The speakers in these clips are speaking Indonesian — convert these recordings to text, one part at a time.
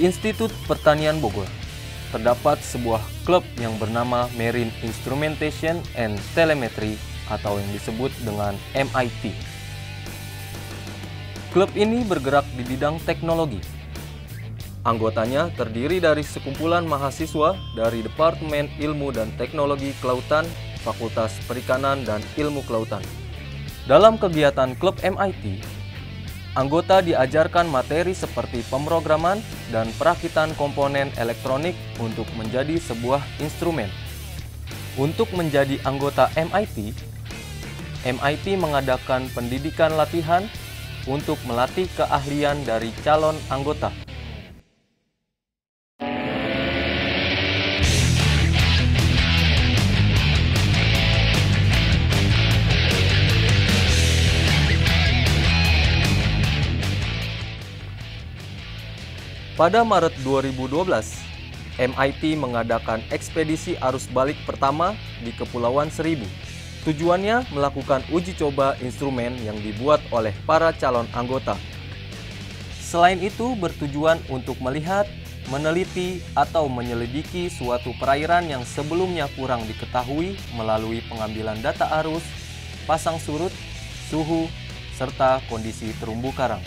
Di Institut Pertanian Bogor, terdapat sebuah klub yang bernama Marine Instrumentation and Telemetry atau yang disebut dengan MIT. Klub ini bergerak di bidang teknologi. Anggotanya terdiri dari sekumpulan mahasiswa dari Departemen Ilmu dan Teknologi Kelautan, Fakultas Perikanan dan Ilmu Kelautan. Dalam kegiatan klub MIT, anggota diajarkan materi seperti pemrograman dan perakitan komponen elektronik untuk menjadi sebuah instrumen. Untuk menjadi anggota MIT mengadakan pendidikan latihan untuk melatih keahlian dari calon anggota. Pada Maret 2012, MIT mengadakan ekspedisi arus balik pertama di Kepulauan Seribu. Tujuannya melakukan uji coba instrumen yang dibuat oleh para calon anggota. Selain itu, bertujuan untuk melihat, meneliti, atau menyelidiki suatu perairan yang sebelumnya kurang diketahui melalui pengambilan data arus, pasang surut, suhu, serta kondisi terumbu karang.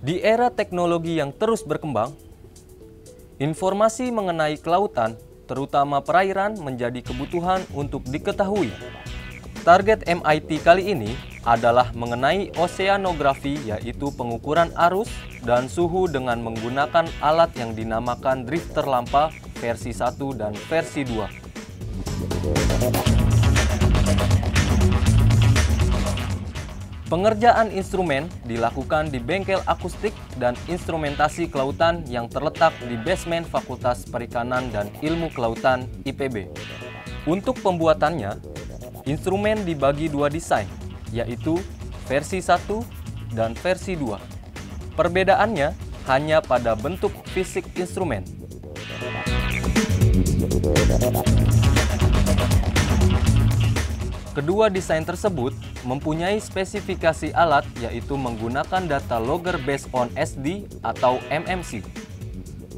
Di era teknologi yang terus berkembang, informasi mengenai kelautan, terutama perairan, menjadi kebutuhan untuk diketahui. Target MIT kali ini adalah mengenai oceanografi, yaitu pengukuran arus dan suhu dengan menggunakan alat yang dinamakan drifter lampa versi 1 dan versi 2. Pengerjaan instrumen dilakukan di bengkel akustik dan instrumentasi kelautan yang terletak di basement Fakultas Perikanan dan Ilmu Kelautan IPB. Untuk pembuatannya, instrumen dibagi dua desain, yaitu versi 1 dan versi 2. Perbedaannya hanya pada bentuk fisik instrumen. Kedua desain tersebut mempunyai spesifikasi alat, yaitu menggunakan data logger based on SD atau MMC,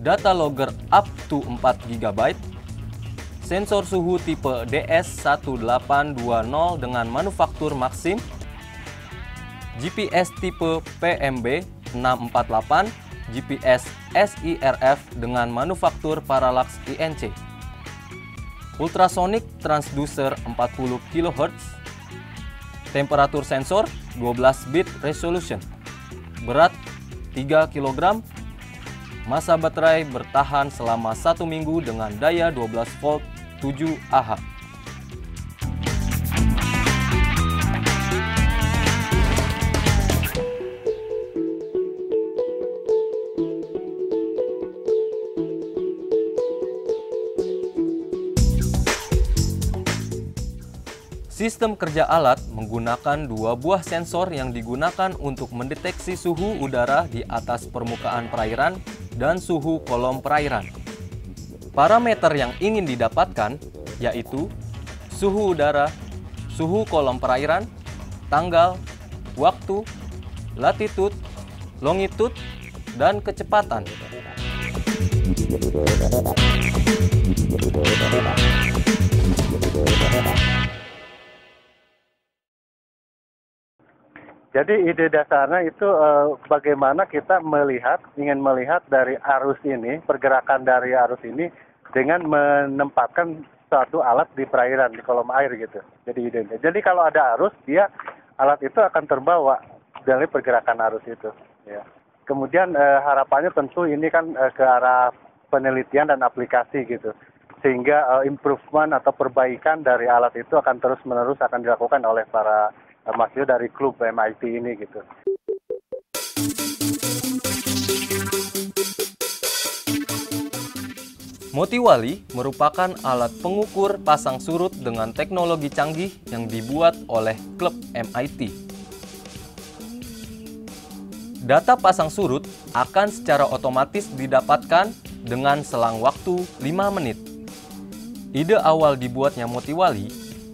data logger up to 4 GB, sensor suhu tipe DS1820 dengan manufaktur Maxim, GPS tipe PMB 648, GPS SIRF dengan manufaktur Parallax INC, ultrasonic transducer 40 kHz, temperatur sensor 12 bit resolution, berat 3 kg, masa baterai bertahan selama 1 minggu dengan daya 12 volt 7 Ah. Sistem kerja alat menggunakan dua buah sensor yang digunakan untuk mendeteksi suhu udara di atas permukaan perairan dan suhu kolom perairan. Parameter yang ingin didapatkan yaitu suhu udara, suhu kolom perairan, tanggal, waktu, latitude, longitude, dan kecepatan. Jadi ide dasarnya itu bagaimana kita ingin melihat dari arus ini, pergerakan dari arus ini dengan menempatkan suatu alat di perairan, di kolom air gitu. Jadi idenya. Jadi kalau ada arus, alat itu akan terbawa dari pergerakan arus itu. Ya. Kemudian harapannya tentu ini kan ke arah penelitian dan aplikasi gitu. Sehingga improvement atau perbaikan dari alat itu akan terus-menerus akan dilakukan oleh para mahasiswa dari klub MIT ini gitu. Motiwali merupakan alat pengukur pasang surut dengan teknologi canggih yang dibuat oleh klub MIT. Data pasang surut akan secara otomatis didapatkan dengan selang waktu 5 menit. Ide awal dibuatnya Motiwali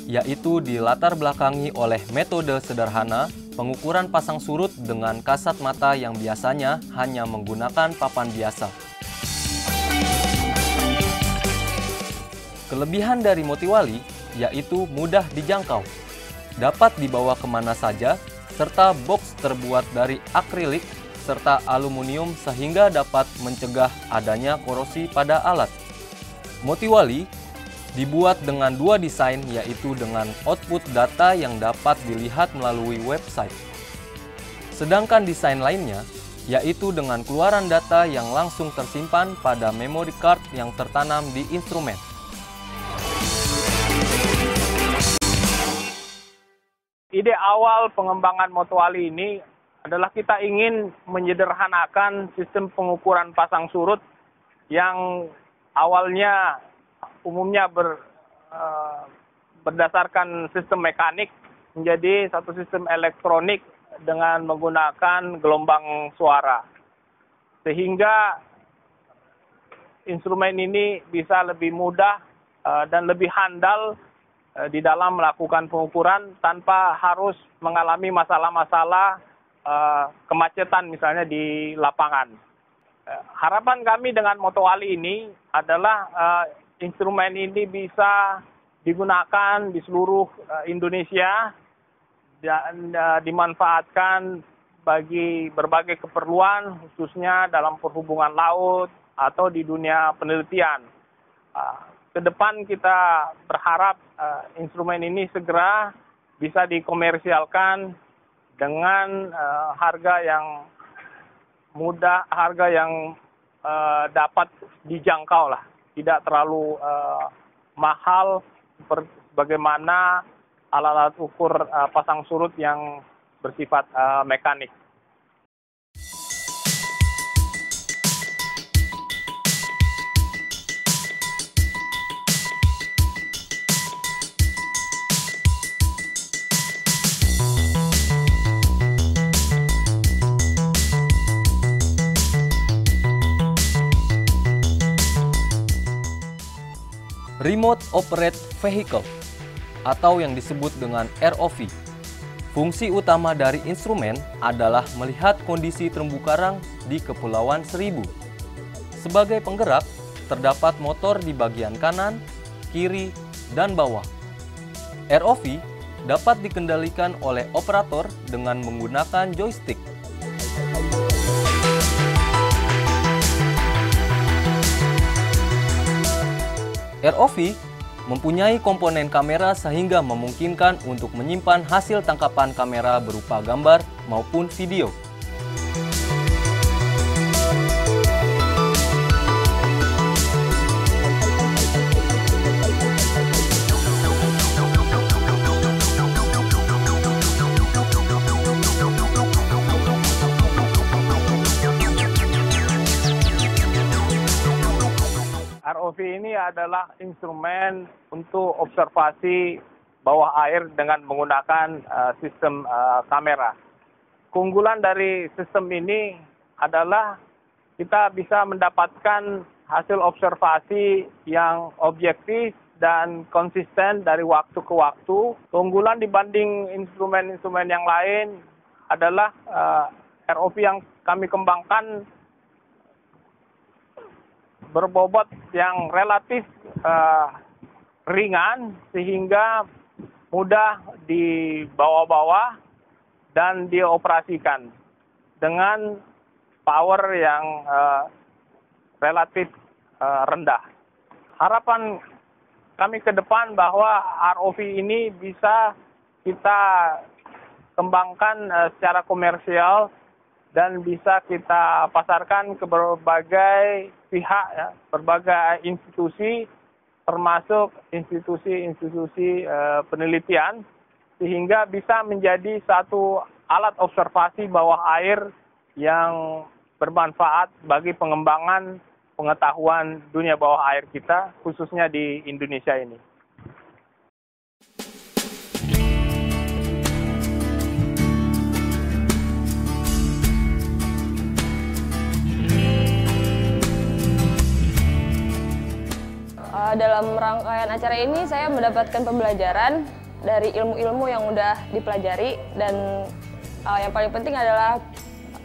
yaitu dilatar belakangi oleh metode sederhana pengukuran pasang surut dengan kasat mata yang biasanya hanya menggunakan papan biasa. Kelebihan dari Motiwali yaitu mudah dijangkau, dapat dibawa kemana saja, serta box terbuat dari akrilik serta aluminium sehingga dapat mencegah adanya korosi pada alat. Motiwali dibuat dengan dua desain, yaitu dengan output data yang dapat dilihat melalui website. Sedangkan desain lainnya yaitu dengan keluaran data yang langsung tersimpan pada memory card yang tertanam di instrumen. Ide awal pengembangan Motiwali ini adalah kita ingin menyederhanakan sistem pengukuran pasang surut yang awalnya umumnya berdasarkan sistem mekanik menjadi satu sistem elektronik dengan menggunakan gelombang suara. Sehingga instrumen ini bisa lebih mudah dan lebih handal di dalam melakukan pengukuran tanpa harus mengalami masalah-masalah kemacetan misalnya di lapangan. Harapan kami dengan Motiwali ini adalah instrumen ini bisa digunakan di seluruh Indonesia dan dimanfaatkan bagi berbagai keperluan, khususnya dalam perhubungan laut atau di dunia penelitian. Ke depan kita berharap instrumen ini segera bisa dikomersialkan dengan harga yang mudah, harga yang dapat dijangkau lah, tidak terlalu mahal bagaimana alat-alat ukur pasang surut yang bersifat mekanik. Remote Operate Vehicle atau yang disebut dengan ROV. Fungsi utama dari instrumen adalah melihat kondisi terumbu karang di Kepulauan Seribu. Sebagai penggerak, terdapat motor di bagian kanan, kiri, dan bawah. ROV dapat dikendalikan oleh operator dengan menggunakan joystick. ROV mempunyai komponen kamera sehingga memungkinkan untuk menyimpan hasil tangkapan kamera berupa gambar maupun video. ROV ini adalah instrumen untuk observasi bawah air dengan menggunakan sistem kamera. Keunggulan dari sistem ini adalah kita bisa mendapatkan hasil observasi yang objektif dan konsisten dari waktu ke waktu. Keunggulan dibanding instrumen-instrumen yang lain adalah ROV yang kami kembangkan berbobot yang relatif ringan sehingga mudah dibawa-bawa dan dioperasikan dengan power yang relatif rendah. Harapan kami ke depan bahwa ROV ini bisa kita kembangkan secara komersial dan bisa kita pasarkan ke berbagai pihak, ya, berbagai institusi, termasuk institusi-institusi penelitian, sehingga bisa menjadi satu alat observasi bawah air yang bermanfaat bagi pengembangan pengetahuan dunia bawah air kita, khususnya di Indonesia ini. Dalam rangkaian acara ini saya mendapatkan pembelajaran dari ilmu-ilmu yang udah dipelajari dan yang paling penting adalah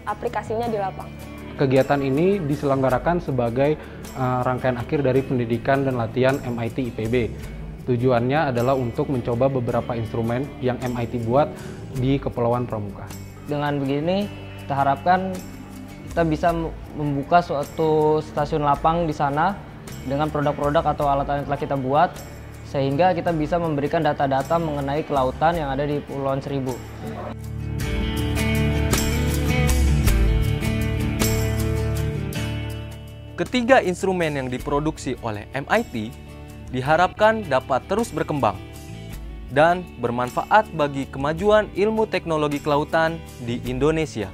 aplikasinya di lapang. Kegiatan ini diselenggarakan sebagai rangkaian akhir dari pendidikan dan latihan MIT IPB. Tujuannya adalah untuk mencoba beberapa instrumen yang MIT buat di Kepulauan Pramuka. Dengan begini, kita harapkan kita bisa membuka suatu stasiun lapang di sana dengan produk-produk atau alat-alat yang telah kita buat, sehingga kita bisa memberikan data-data mengenai kelautan yang ada di Kepulauan Seribu. Ketiga instrumen yang diproduksi oleh MIT diharapkan dapat terus berkembang dan bermanfaat bagi kemajuan ilmu teknologi kelautan di Indonesia.